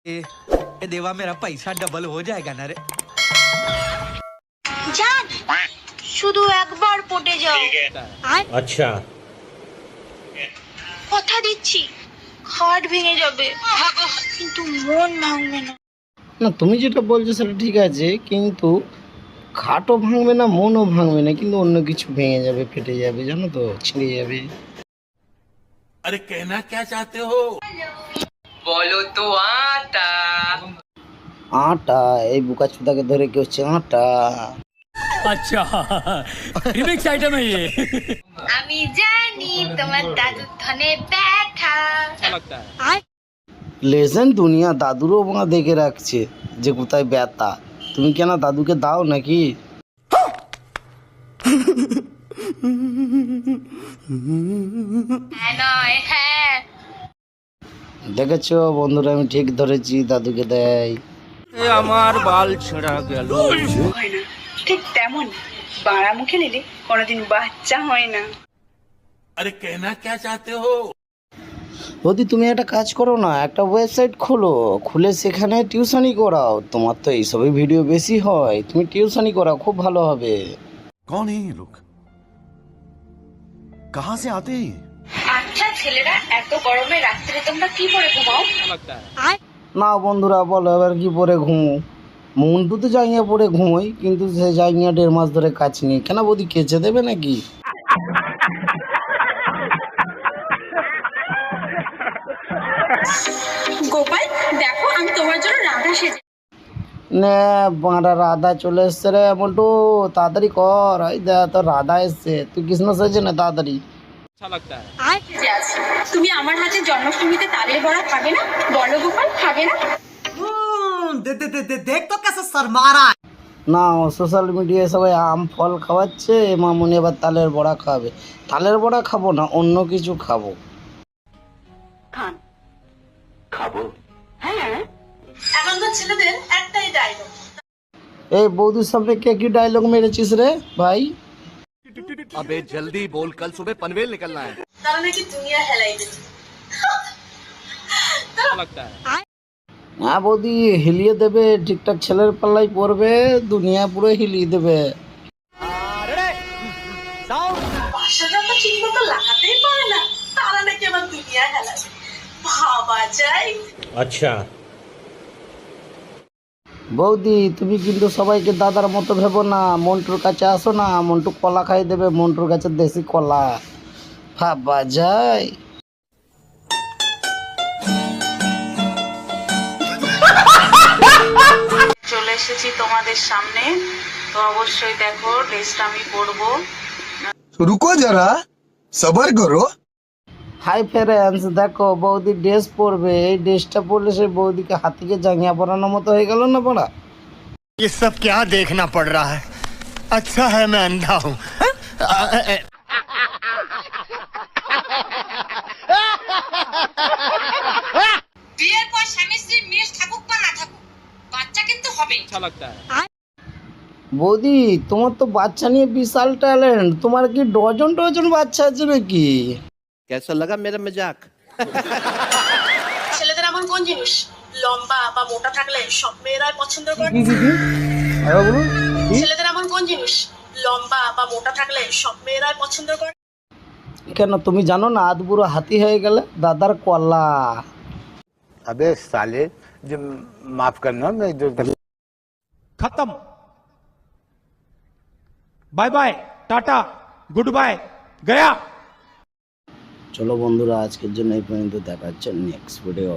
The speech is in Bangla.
ए देवा मेरा पैसा डबल हो जाएगा ना रे। জান শুধু একবার পটে যাও। अच्छा কথা দিচ্ছি খাট ভেঙে যাবে কিন্তু মন ভাঙবে না। না তুমি যেটা বলছো সেটা ঠিক আছে, কিন্তু খাটও ভাঙবে না, মনও ভাঙবে না, কিন্তু অন্য কিছু ভেঙে যাবে, ফেটে যাবে, জানো তো, ছিঁড়ে যাবে। अरे कहना क्या चाहते हो? বলো তো আটা। আটা? এই বুকা চুদাকে ধরে কি হচ্ছে আটা? अच्छा रिमिक्स आइटम है ये। আমি জানি তোমার দাদু ধনে ব্যথা। লেজেন্ড দুনিয়া দাদুরও মা দেখে রাখছে যে কোথায় ব্যথা। তুমি কেন দাদুকে দাও নাকি? হ্যাঁ নয় হ্যাঁ। দেখেছো বন্ধুরা, আমি ঠিক ধরেছি, দাদুকে দেয়। হয় না, ঠিক তেমন বাড়া মুখে নিলে কোনোদিন বাচ্চা হয় না। अरे कहना क्या चाहते हो? যদি তুমি একটা কাজ করো না, একটা ওয়েবসাইট খোলো, খুলে সেখানে টিউশনি করাও। তোমার তো এইসবই ভিডিও বেশি হয়, তুমি টিউশনি করাও, খুব ভালো হবে। कौन है ये लोग? कहाँ से आते हैं ये? আচ্ছা ছেলেরা, এত গরমে রাত্রে তোমরা কি করে ঘুমাও? না বন্ধুরা, বলো এবার কি পরে ঘুমো? মন্টু তো জাইয়া পরে ঘুমোই, কিন্তু সে জাইয়া 1.5 মাস ধরে কাজ নেই। কেন বৌদি কেচে দেবে নাকি? গোপাল দেখো, আমি তোমার জন্য রাধা সেজে। নে বাঁড়া রাধা চলে এসছে রে মন্টু, তাড়াতাড়ি কর। এই দেখ তো রাধা এসছে, তুই কৃষ্ণ সেজে না তাড়াতাড়ি। সেজে আছি। তুমি আমার হাতে জন্মাষ্টমীতে তালের বড়া খাবে না? বলো গোপাল, খাবে না? देख तो कैसे शर्मा रहा है। না, সোশ্যাল মিডিয়ায় সবাই আম ফল খাওয়াচ্ছে, মামুনি এবার তালের বড়া খাবে। তালের বড়া খাবো না, অন্য কিছু খাবো। খান খাবো। হ্যাঁ, এখনকার ছেলেদের একটাই ডায়লগ। এই বৌদির সামনে কে কি ডায়লগ মেরেছিস রে ভাই? अबे जल्दी बोल, कल सुबह पनवेल निकलना है। তারা নাকি দুনিয়া হেলাই দেবে। হ্যাঁ বৌদি, হিলিয়ে দেবে, ঠিকঠাক ছেলের পাল্লাই পড়বে, দুনিয়া পুরো হিলিয়ে দেবে। বাসাটা তো ঠিক মতো লাগাতেই পারে না, তারা নাকি আবার দুনিয়া হেলাবে। ভাবা যায়। अच्छा বৌদি তুমি কিন্তু সবাইকে দাদার মতো ভেবো না, মন্টুর কাছে আসো না, মন্টু কলা খাই দেবে, মন্টুর কাছে দেশি কলা। ভাবা যায়। চলে এসেছি তোমাদের সামনে, তো অবশ্যই দেখো ড্রেসটা আমি পরবো। रुको जरा, सबर करो। হাই ফ্রেন্ডস, দেখো বৌদি ড্রেস পরবে। এই ড্রেসটা পরলে সে বৌদিকে হাতিকে জাঙ্গিয়া পরানোর মতো হয়ে গেল না পড়া। ये सब क्या देखना पड़ रहा है? अच्छा है मैं अंधा हूँ। বিয়ের পর স্বামী স্ত্রী মিল থাকুক বা না থাকুক, বাচ্চা কিন্তু হবে। বৌদি তোমার তো বাচ্চা নিয়ে বিশাল ট্যালেন্ট, তোমার কি ডজন ডজন বাচ্চা আছে নাকি? कैसा लगा मेरा मजाक? ছেলেদের এমন কোন জিনিস লম্বা বা মোটা থাকলে সব মেয়েরাই পছন্দ করে? ছেলেদের এমন কোন জিনিস লম্বা বা মোটা থাকলে সব মেয়েরাই পছন্দ করে? কেন তুমি জানো না, আধ বুড়ো হাতি হয়ে গেলে দাদার কলা। अबे साले, जो माफ करना, मैं जो खत्म। Bye bye tata goodbye गया। চলো বন্ধুরা, আজকের জন্য এই পর্যন্ত, দেখা হচ্ছে নেক্সট ভিডিও।